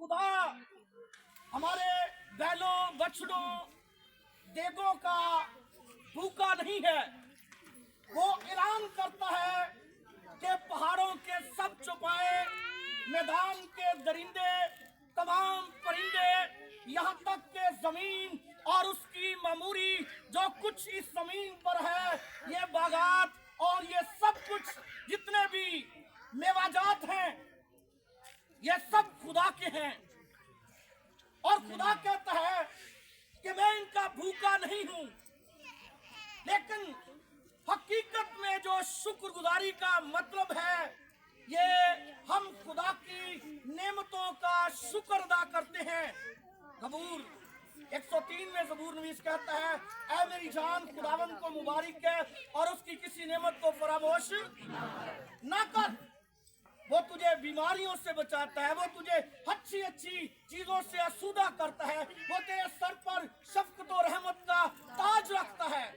खुदा हमारे बैलों बछड़ों देगों का भूखा नहीं है। वो ऐलान करता है कि पहाड़ों के सब चौपाए, मैदान के दरिंदे, तमाम परिंदे, यहाँ तक के जमीन और उसकी मामूरी जो कुछ इस जमीन पर है, ये बागात और ये सब कुछ जितने भी मेवाजात हैं, ये सब खुदा के हैं। और खुदा कहता है कि मैं इनका भूखा नहीं हूं, लेकिन हकीकत में जो शुक्रगुजारी का मतलब है, ये हम खुदा की नेमतों का शुक्र अदा करते हैं। ज़बूर 103 में ज़बूर नवीस कहता है, ऐ मेरी जान खुदावंद को मुबारक है और उसकी किसी नेमत को फरामोश ना कर। वो तुझे बीमारियों से बचाता है, वो तुझे अच्छी अच्छी चीजों से आसूदा करता है, वो तेरे सर पर शफ़क़त और रहमत का ताज रखता है।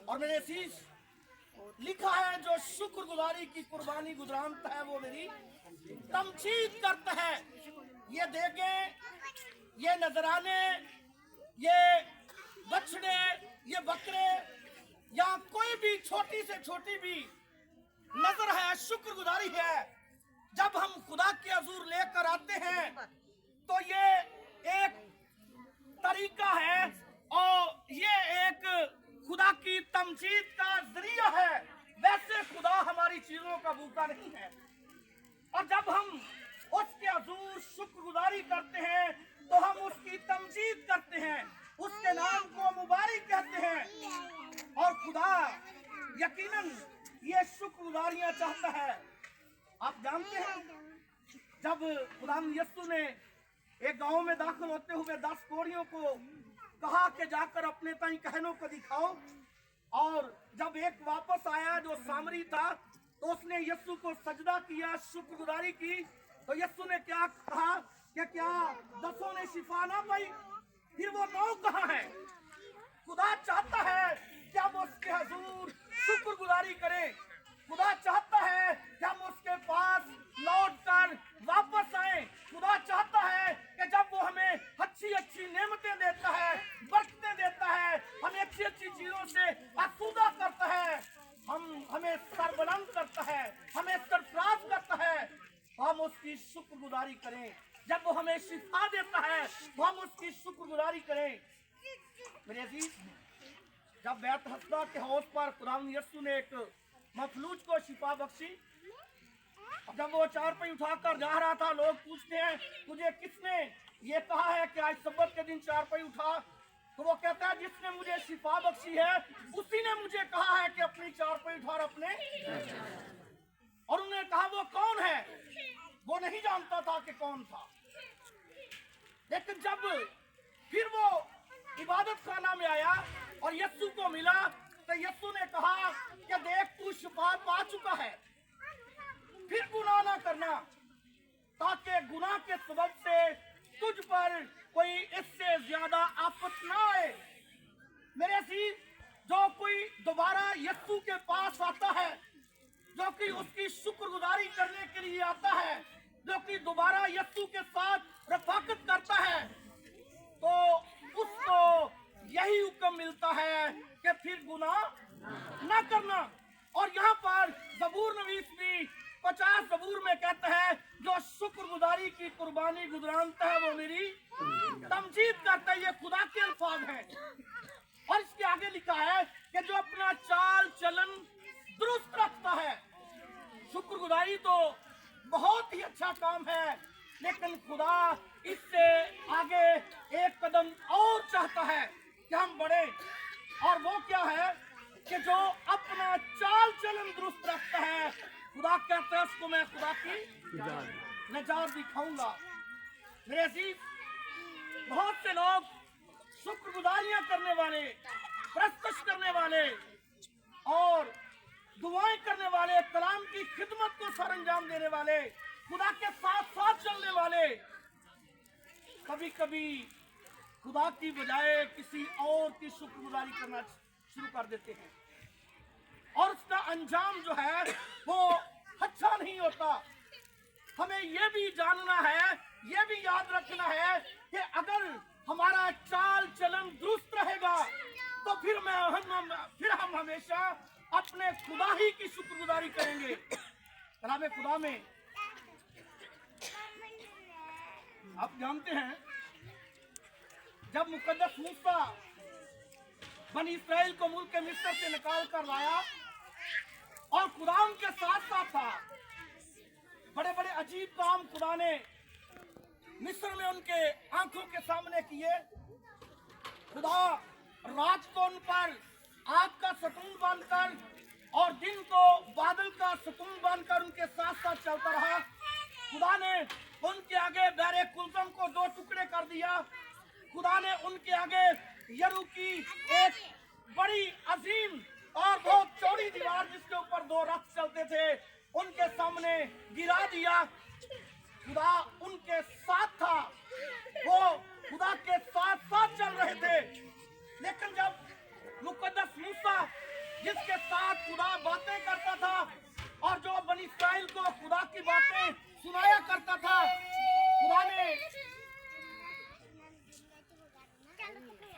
और मेरे अजीज, लिखा है जो शुक्रगुजारी की कुर्बानी गुजरानता है वो मेरी तमजीद करता है। ये देगे, ये नजराने, ये बछड़े, ये बकरे या कोई भी छोटी से छोटी भी नजर है, शुक्रगुजारी है। जब हम खुदा के हजूर लेकर आते हैं तो ये एक तरीका है और ये एक खुदा की तमजीद का जरिया है। वैसे खुदा हमारी चीजों का भूखा नहीं है। और जब हम उसके हजूर शुक्रगुजारी करते हैं तो हम उसकी तमजीद करते हैं, उसके नाम को मुबारक कहते हैं। और खुदा यकीनन ये शुक्रगुजारियां चाहता है। आप जानते हैं, जब खुदा यीशु ने एक गांव में दाखिल होते हुए 10 कोढ़ियों को कहा कि जाकर अपने ताई कहनों को दिखाओ, और जब एक वापस आया जो सामरी था तो उसने यीशु को सजदा किया, शुक्रगुजारी की, तो यीशु ने क्या कहा कि क्या 10 ने शिफा ना पाई, फिर वो 9 कहाँ है? खुदा चाहता है कि हम उसके हजूर शुक्रगुजारी करें। खुदा चाहता है कि हम उसके पास लौटकर वापस आए। खुदा चाहता है कि जब वो हमें अच्छी अच्छी नेमतें देता है, बरकतें देता है, हमें अच्छी अच्छी चीजों से आसूदा करता है, हमें सरबलंद करता है, हमें सरफराज करता है, तो हम उसकी शुक्रगुजारी करें। जब वो हमें शिफा देता है तो हम उसकी शुक्रगुजारी करें। मेरे अजीज, जब बैत हस्दा के हौज पर खुदावंद यीशु ने एक मफलूज को शिफा बख्शी, जब वो चारपाई उठाकर जा रहा था, लोग पूछते हैं तुझे किसने ये कहा है कि आज सब्बत के दिन चारपाई उठा? तो वो कहता है जिसने मुझे शिफा बख्शी है उसी ने मुझे कहा है कि अपनी चारपाई उठा अपने। और उन्होंने कहा वो कौन है? वो नहीं जानता था कि कौन था। लेकिन जब फिर वो इबादत खाना में आया और यीशु को मिला तो यीशु ने कहा कि देख तू शिफा पा चुका है, फिर गुनाह ना करना, ताकि गुनाह के सबब से तुझ पर कोई इससे ज्यादा आफत ना आए। मेरे अजीज, जो कोई दोबारा यीशु के पास आता है, जो कि उसकी शुक्रगुजारी करने के लिए आता है, जो कि दोबारा यीशु के साथ रफाकत करता है, तो उसको यही हुक्म मिलता है कि फिर गुनाह ना करना। और यहाँ पर ज़बूर नवीस भी 50 ज़बूर में कहता है जो शुक्रगुजारी की कुर्बानी गुजरानता है वो मेरी तमजीद करता है। ये खुदा के अल्फाज हैं। और इसके आगे लिखा है कि जो अपना चाल चलन दुरुस्त रखता है। शुक्रगुजारी तो बहुत ही अच्छा काम है, लेकिन खुदा इससे आगे एक कदम और चाहता है कि हम बढ़े। और वो क्या है कि जो अपना चाल चलन दुरुस्त रखता है, खुदा कहता है उसको मैं खुदा की निजात दिखाऊंगा। मेरे अजीज, बहुत से लोग शुक्रगुजारियां करने वाले, प्रस्तुत करने वाले और दुआएं करने वाले, कलाम की खिदमत को सर अंजाम देने वाले, खुदा के साथ साथ चलने वाले, कभी कभी खुदा की बजाय किसी और की शुक्रगुजारी करना शुरू कर देते हैं और उसका अंजाम जो है वो अच्छा नहीं होता। हमें ये भी जानना है, ये भी याद रखना है कि अगर हमारा चाल चलन दुरुस्त रहेगा तो फिर हम हमेशा अपने खुदा ही की शुक्रगुजारी करेंगे। कलाम खुदा में आप जानते हैं, जब मुकद्दस मूसा बनी इस्राएल को मुल्क मिस्र से निकाल कर लाया और खुदा उनके साथ साथ था, बड़े बड़े अजीब काम खुदा ने मिस्र में उनके आंखों के सामने किए। खुदा रात को उन पर आग का सतून बांधकर और दिन को बादल का सतून बांधकर उनके साथ साथ चलता रहा। खुदा ने उनके आगे बैरे कुलसम को दो टुकड़े कर दिया। खुदा ने उनके आगे यरू की एक बड़ी अजीम और बहुत चौड़ी दीवार, जिसके ऊपर दो रथ चलते थे, उनके सामने गिरा दिया। खुदा उनके साथ था, वो खुदा के साथ साथ चल रहे थे। लेकिन जब मुकद्दस मूसा, जिसके साथ खुदा बातें करता था और जो बनी इस्राएल को खुदा की बातें सुनाया करता